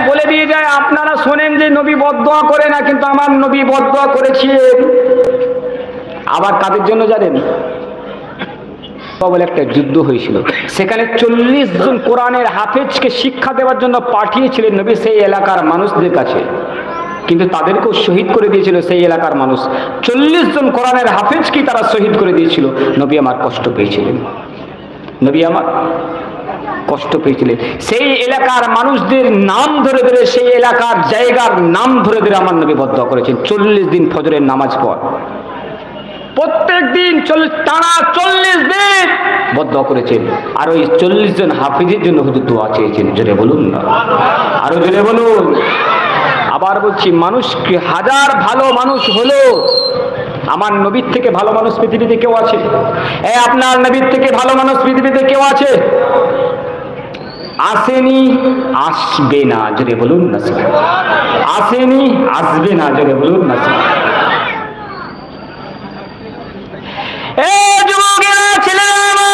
বলে দিয়ে যায় আপনারা শোনেন যে নবী বদদোয়া করে না, কিন্তু আমার নবী বদদোয়া করেছিলেন। আবার কাদের জন্য জানেন? বলে একটা যুদ্ধ হয়েছিল, সেখানে 40 জন কোরআনের হাফেজকে শিক্ষা দেওয়ার জন্য পাঠিয়েছিলেন নবী সেই এলাকার মানুষদের কাছে, কিন্তু তাদেরকেও শহীদ করে দিয়েছিল সেই এলাকার মানুষ। 40 জন কোরআনের হাফেজকে তারা শহীদ করে দিয়েছিল। নবী আমার কষ্ট পেয়েছিলেন, নবী আমার কষ্ট পেয়েছিলেন। সেই এলাকার মানুষদের নাম ধরে ধরে, সেই এলাকার জায়গার নাম ধরে ধরে আমার নবী বদদোয়া করেছেন 40 দিন ফজরের নামাজ পর। প্রত্যেক দিন টানা 40 দিন বদদোয়া করেছেন। আর ওই 40 জন হাফিজের জন্য হুজুর দোয়া চেয়েছেন। জোরে বলুন না, আরো জোরে বলুন। আবার বলছি, মানুষ হাজার ভালো মানুষ হলো, আমার নবীর থেকে ভালো মানুষ পৃথিবীতে কেউ আছে? আপনার নবীর থেকে ভালো মানুষ পৃথিবীতে কেউ আছে? আসেনি, আসবে না। জোরে বলুন না। আসেনি, আসবে না। জোরে বলুন না। যুবকেরা, ছেলেরা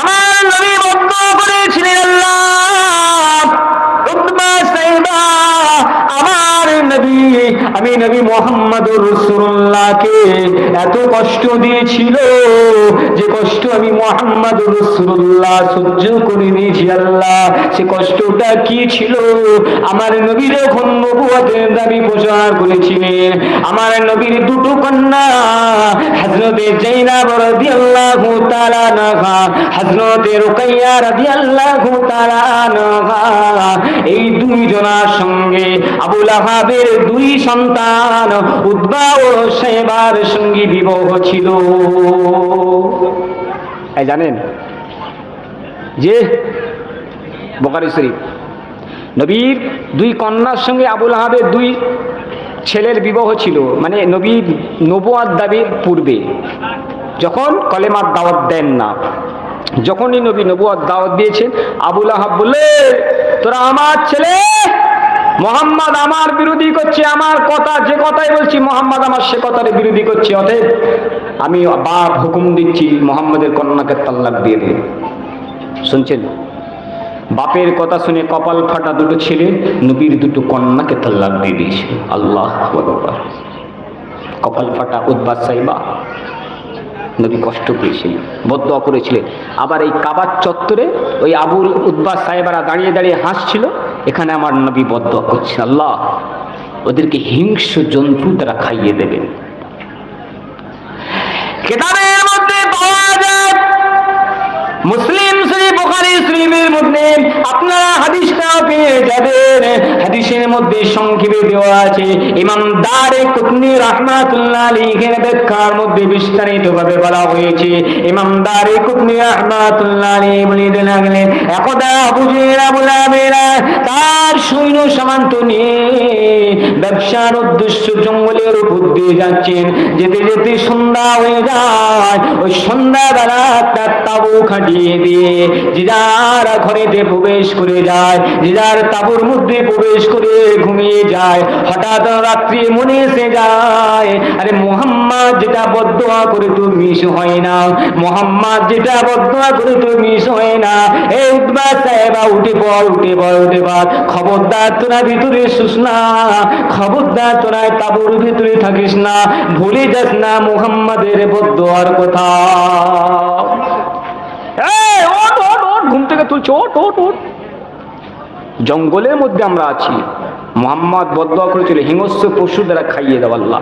আমার নবী বদদোয়া করেছিলেন, আল্লাহ উতবা সাইবা আমার নবী, আমি নবী মুহাম্মদুর রাসূলুল্লাহকে এত কষ্ট দিয়েছিল যে কষ্ট আমি মুহাম্মদুর রাসূলুল্লাহ সহ্য করে নিয়েছি। আল্লাহ, সে কষ্টটা কি ছিল? আমার নবী যখন নবুয়তের দাবি প্রচার করেছিলেন, আমার নবীর দুটো কন্যা হযরতে যায়েনাব রাদিয়াল্লাহু তাআলা আনহা, হযরতে রুকাইয়া রাদিয়াল্লাহু তাআলা আনহা, এই দুই জনার সঙ্গে আবু লাহাবের দুই সন্তান উতবা ও শাইবার সঙ্গে বিবাহ ছিল। এই জানেন যে বুখারী শরীফ, নবীর দুই কন্যার সঙ্গে আবু লাহাবের দুই ছেলের বিবাহ ছিল। মানে নবী নবুয়ত দাবির পূর্বে, যখন কলেমার দাওয়াত দেন না, যখনই নবী নবুয়ত দাওয়াত দিয়েছেন, আবু লাহাব বলে, তোরা আমার ছেলে মোহাম্মদ আমার বিরোধী করছে, আমার কথা যে কথাই বলছি মোহাম্মদ আমার সে কথার বিরোধী করছে, অতএব আমি বাপ হুকুম দিচ্ছি মোহাম্মদের কন্যাকে তালাক দিয়ে দিন। শুনছেন? বাপের কথা শুনে কপাল ফাটা দুটো ছেলে নবীর দুটো কন্যাকে তালাক দিয়ে দিয়েছে। আল্লাহু আকবার। কপাল ফাটা উতবা সাইবা, নবী কষ্ট পেয়েছিলেন, বদদোয়া করেছিলেন। আবার এই কাবার চত্বরে ওই আবুল উতবা সাইবারা দাঁড়িয়ে দাঁড়িয়ে হাসছিল, এখানে আমার নবী বদদোয়া করছে, আল্লাহ ওদেরকে হিংস্র জন্তু তারা খাইয়ে দেবেন। কিতাবের মধ্যে পাওয়া যায়, মুসলিম শরীফ, বুখারী শরীফের মধ্যে আপনারা হাদিসটা পেয়ে যাবেন। হাদিসের মধ্যে সংক্ষেপে দেওয়া আছে, ইমাম দারকুতনি রাহমাতুল্লাহ আলাইহির ব্যাখ্যার মধ্যে বিস্তারিতভাবে বলা হয়েছে। ইমাম দারকুতনি রাহমাতুল্লাহ আলাইহি বলে লাগলেন, একদা আবু জেহেল আবু লাহাবেরা তার সৈন্য সামন্ত নিয়ে ব্যবসার উদ্দেশ্য জঙ্গলের উপর দিয়ে যাচ্ছেন। যেতে যেতে সন্ধ্যা হয়ে যায়। ওই সন্ধ্যাবেলা তার তাবু খাটিয়ে দিয়ে যে যার ঘরেতে প্রবেশ করে যায়, যে যার তাবুর মধ্যে প্রবেশ করে ঘুমিয়ে যায়। হঠাৎ রাত্রি মনে এসে যায়, আরে মুহাম্মদ যেটা বদদোয়া করে তো মিস হয় না, মুহাম্মদ যেটা বদদোয়া করে তো মিস হয় না। এই উতবা সাহেবা উঠে পড়, উঠে পড়, উঠে পড়, খবরদার তোরা ভিতরে শুস না, খবরদার তোরা তাবুর ভিতরে থাকিস না, ভুলে যাস না মুহাম্মাদের বদদোয়ার কথা। ঘুম থেকে তুলছে, ওট ওট ওট। জঙ্গলের মধ্যে আমরা আছি, মুহাম্মদ বদদোয়া করেছিল হিংস্র পশু দ্বারা খাইয়ে দেওয়া। আল্লাহ,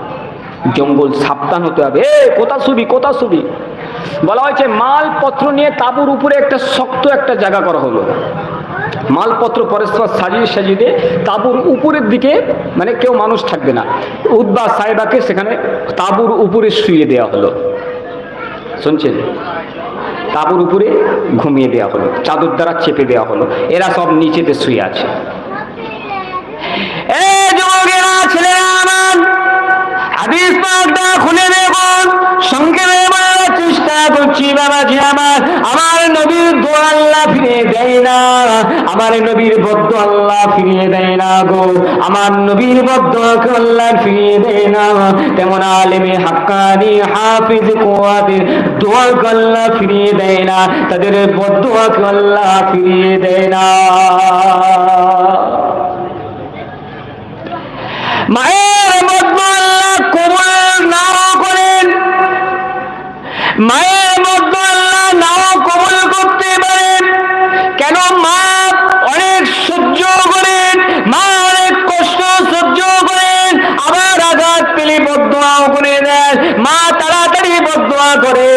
জঙ্গল সাবধান হতে হবে। কোথা শুবি, কোথা শুবি? বলা হয়েছে মালপত্র নিয়ে তাবুর উপরে একটা শক্ত একটা জায়গা করা হলো। মালপত্র পরস্পর সাজিয়ে সাজিয়ে দিয়ে তাবুর উপরের দিকে, মানে কেউ মানুষ থাকবে না, উতবা সাহেবাকে সেখানে তাবুর উপরে শুয়ে দেওয়া হলো। শুনছেন? তাবুর উপরে ঘুমিয়ে দেওয়া হলো, চাদর দ্বারা চেপে দেওয়া হলো, এরা সব নিচেতে শুয়ে আছে। ছেলেরা আমার, হাদিস পাকটা খুলে দেখুন, সংক্ষেপে বলার চেষ্টা করছি বাবাজি আমার। আমার নবীর দোয়া আল্লাহ ফিরিয়ে দেয় না, আমার নবীর বদদোয়া আল্লাহ ফিরিয়ে দেয় না গো, আমার নবীর বদদোয়াকে আল্লাহ ফিরিয়ে দেয় না। তেমন আলেমে হাক্কানি হাফিজ কুওয়াতের দোয়াকে আল্লাহ ফিরিয়ে দেয় না, তাদের বদদোয়াকে আল্লাহ ফিরিয়ে দেয় না। মায়ের বদদোয়া আল্লাহ নাও কবুল করতে পারেন। কেন? মা অনেক সহ্য করেন, মা অনেক কষ্ট সহ্য করেন, আবার আঘাত পেলে বদদোয়াও করে দেন। মা তাড়াতাড়ি বদদোয়া করে,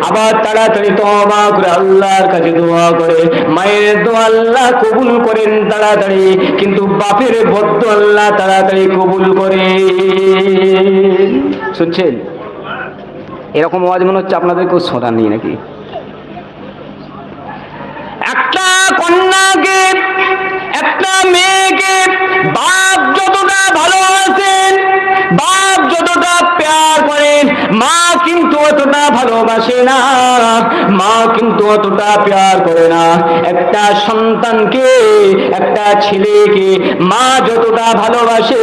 আবার তাড়াতাড়ি তওবা করে আল্লাহর কাছে দোয়া করে। মায়ের দোয়া আল্লাহ কবুল করেন তাড়াতাড়ি, কিন্তু বাপের বদদোয়া আল্লাহ তাড়াতাড়ি কবুল করে। শুনছেন? এরকম আওয়াজ মনে হচ্ছে আপনাদের কেউ শোনা নেই নাকি? একটা কন্যাকে, একটা মেয়েকে বাপ যতটা ভালোবাসেন, বাপ যতটা প্যার করেন, মা কিন্তু অতটা ভালোবাসে না, মা কিন্তু অতটা প্যার করে না। একটা সন্তানকে, একটা ছেলেকে মা যতটা ভালোবাসে,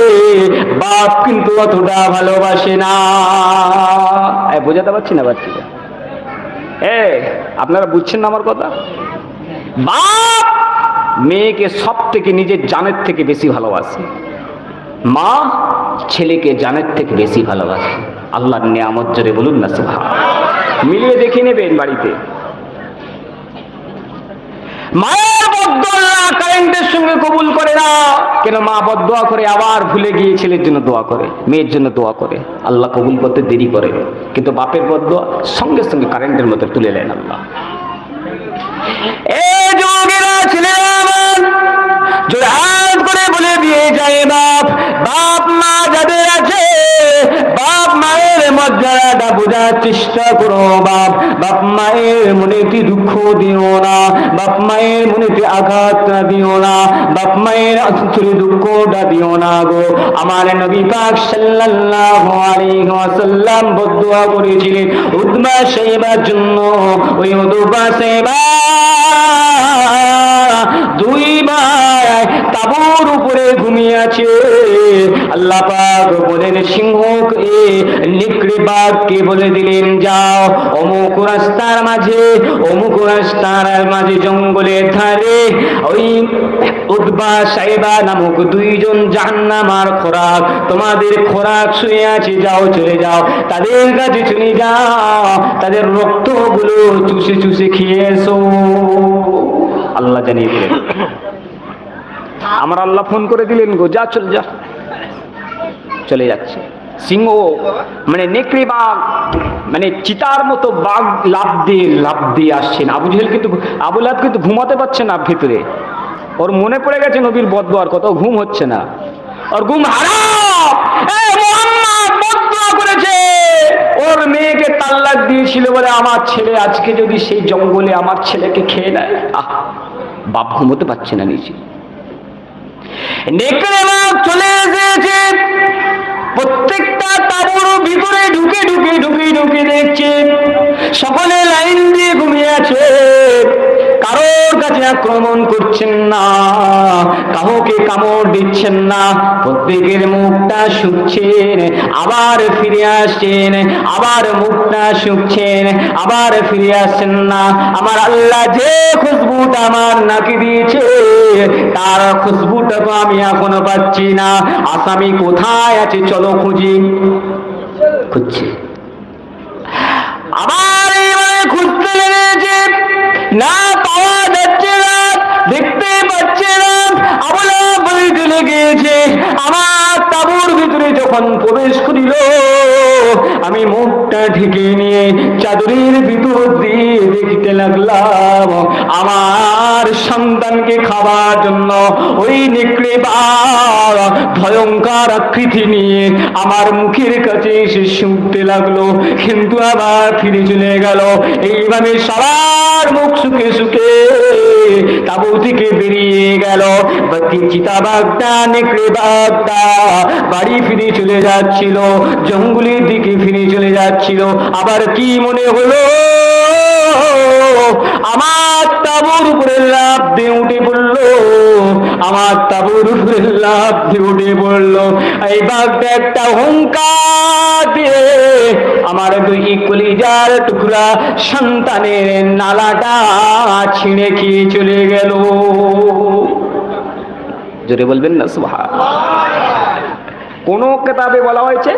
বাপ কিন্তু অতটা ভালোবাসে না। বোঝাতে পারছি না বাচ্চারা? আপনারা বুঝছেন না আমার কথা? বাপ মেয়েকে সব থেকে নিজের জানের থেকে বেশি ভালোবাসে, মা ছেলেকে জানের থেকে বেশি ভালোবাসে। আল্লাহর নিয়ামত জোরে বলুন না সুবহানাল্লাহ। মিলিয়ে দেখে নেবেন বাড়িতে। মায়ের বদদোয়া কারেন্টের সঙ্গে কবুল করে না। কেন? মা বদদোয়া করে আবার ভুলে গিয়ে ছেলের জন্য দোয়া করে, মেয়ের জন্য দোয়া করে, আল্লাহ কবুল করতে দেরি করে। কিন্তু বাপের বদদোয়া সঙ্গে সঙ্গে কারেন্টের মতো তুলে নেন আল্লাহ। এই যুবকেরা, ছেলেরা আমার, জোরে হাত করে বলে দিয়ে যায় বাপ, বাপ মা যাদের আছে, বাপ মায়ের মর্যাদাটা বোঝার চেষ্টা করো। বাপ বাপ মায়ের মনেতে দুঃখ দিও না, বাপ মায়ের মনেতে আঘাতটা দিও না, বাপ মায়ের অন্তরে দুঃখটা দিও না গো। আমার নবী পাক সাল্লাল্লাহু আলাইহি ওয়াসাল্লাম বদদোয়া করেছিলেন উতবা সাইবার জন্য। ওই উতবা সাইবা দুই ভাই তাবুর উপরে ঘুমিয়ে আছে। আল্লাহ পাক বলেন সিংহকে, নেকড়ে বাঘকে বলে দিলেন যাও অমুক রাস্তার মাঝে, অমুক রাস্তার মাঝে জঙ্গলের ধারে ওই উতবা সাইবা নামক দুইজন জাহান্নামার খোরাক, তোমাদের খোরাক শুয়ে আছে, যাও চলে যাও, তাদের কাছে চলে যাও, তাদের রক্তগুলো চুষে চুষে খেয়ে এসো। আল্লাহ জানিয়ে দিলেন। আমার আল্লাহ ফোন করে দিলেন গো, যা চল যা, চলে যাচ্ছে। সিংহ মানে নেকড়ে বাঘ, মানে চিতার মতো বাঘ লাফ দিয়ে আসছেন। আবু জেহেল কিন্তু, আবু লাহাব কিন্তু ঘুমাতে পারছে না ভিতরে। ওর মনে পড়ে গেছে নবীর বদদোয়ার কথা, ঘুম হচ্ছে না, ওর ঘুম হারাম। মুহাম্মদ বদদোয়া করেছে, ওর মেয়েকে তালাক দিয়েছিল বলে আমার ছেলে আজকে যদি সেই জঙ্গলে আমার ছেলেকে খেয়ে নেয়। বাপ ঘুমোতে পারছে না নিচে। নেকড়ে বাঘ চলে এসেছে, প্রত্যেকটা তাঁবুর ভিতরে ঢুকে ঢুকে ঢুকে ঢুকে দেখছে সকলে লাইন দিয়ে ঘুমিয়ে আছে, কারোর কাছে আক্রমণ করছেন না, কাউকে কামড় দিচ্ছেন না, প্রত্যেকের মুখটা শুকছেন, আবার ফিরে আসছেন, আবার মুখটা শুকছেন, আবার ফিরে আসছেন না। আমার আল্লাহ যে খুশবুটা আমার নাকে দিয়েছে, তার খুশবুটা তো আমি এখনো পাচ্ছি না। আসামি কোথায় আছে চলো খুঁজি। খুঁজছে, আবার এবারে খুঁজতে লেগেছে, না পাওয়া যাচ্ছে না, দেখতে পাচ্ছে না। আবু লাহাব বলে চলে গিয়েছে। আমার তাঁবুর ভিতরে যখন প্রবেশ করিল, আমি মুখটা ঢেকে নিয়ে চাদরের ভিতর দিয়ে দেখতে লাগলাম আমার সন্তানকে খাবার জন্য ওই নেকড়ে বাঘ ভয়ঙ্কর আকৃতি নিয়ে আমার মুখের কাছে এসে শুনতে লাগলো, কিন্তু আবার ফিরে চলে গেল। এইভাবে সবার মুখ শুকে শুকে তাঁবু থেকে বেরিয়ে গেল। চিতাবাঘটা, নেকড়ে বাঘটা বাড়ি ফিরে চলে যাচ্ছিল, জঙ্গলের দিকে ফিরে চলে যাচ্ছিল। আবার কি মনে হলো, আমার তাঁবুর উপরে লাফ দিয়ে উঠে পড়লো, আমার তাঁবুর উপরে লাফ দিয়ে উঠে পড়লো। এই বাঘটা একটা হুঙ্কার দিয়ে আমার দুই কলিজার টুকরা সন্তানের নালাটা ছিঁড়ে খেয়ে চলে গেল। জোরে বলবেন না সুবহানাল্লাহ। কোন কিতাবে বলা হয়েছে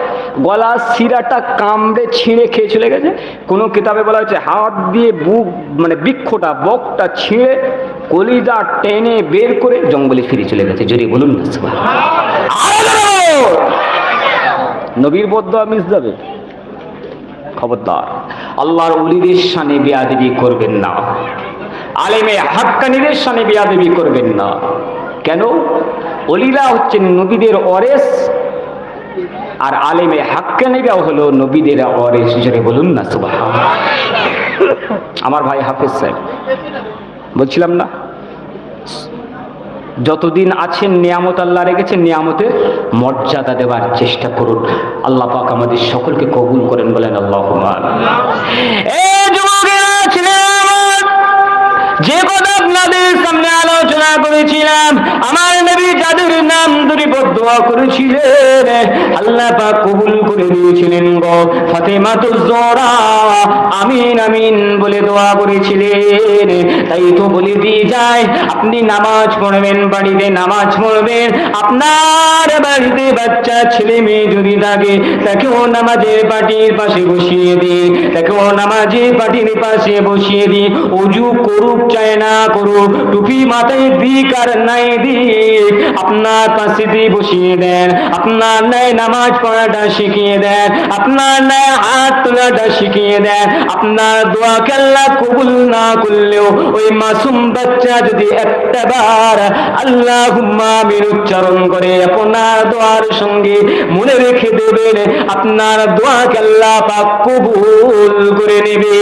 গলার শিরাটা কামড়ে ছিঁড়ে খেয়ে চলে গেছে। কোনো কিতাবে বলা হয়েছে হাত দিয়ে বুক মানে বৃক্ষটা বকটা ছিঁড়ে কলিজা টেনে বের করে জঙ্গলে ফিরে চলে গেছে। জোরে বলুন না সুবহানাল্লাহ। নবীর বদদোয়া মিস যাবে? খবরদার, আল্লাহর ওলিদের শানে বেয়াদবি করবেন না, আলেমে হাক্কানীদের শানে বেয়াদবি করবেন না। কেন? ওলিরা হচ্ছেন নবীদের ওয়ারিস, আর আলেমে হাক্কানীরাও হলো নবীদের ওয়ারিস। জোরে বলুন না সুবহানাল্লাহ। আমার ভাই হাফেজ সাহেব বলছিলাম না, যতদিন আছেন নিয়ামত আল্লাহ রেখেছেন, নিয়ামতের মর্যাদা দেওয়ার চেষ্টা করুন। আল্লাহ পাক আমাদের সকলকে কবুল করেন, বলেন আল্লাহুম্মা আমিন। এই যুবকেরা ছিলেন আমার, যে কথা আপনাদের সামনে আলোচনা করেছিলাম, আমার নবী যাদের নাম ধরে বদদোয়া করেছিলেন আল্লাহ পাক কবুল করে দিয়েছিলেন গো। ফাতেমাতুজ জোহরা আমিন আমিন বলে দোয়া করেছিলেন। তাই তো বলে দিয়ে যায়, আপনি নামাজ পড়বেন, বাড়িতে নামাজ পড়বেন, আপনার বাড়িতে বাচ্চা ছেলে মেয়ে যদি থাকে তাকেও নামাজের পাটির পাশে বসিয়ে দিন, তাকেও নামাজের পাটির পাশে বসিয়ে দিন। ওযু করুক চায় না করুক, টুপি মাথায় দিক আর নাই দিক, আপনার পাশে দিয়ে বসিয়ে দেন, আপনার ন্যায় নামাজ পড়াটা শিখিয়ে দেন, আপনার ন্যায় হাত তোলাটা শিখিয়ে দেন। আপনার দোয়াকে আল্লাহ কবুল না করলেও ওই মাসুম বাচ্চা যদি একটাবার আল্লাহুম্মা আমিন উচ্চারণ করে আপনার দোয়ার সঙ্গে মনে রেখে দেবেন, আপনার দোয়াকে আল্লাহ পাক কবুল করে নেবে।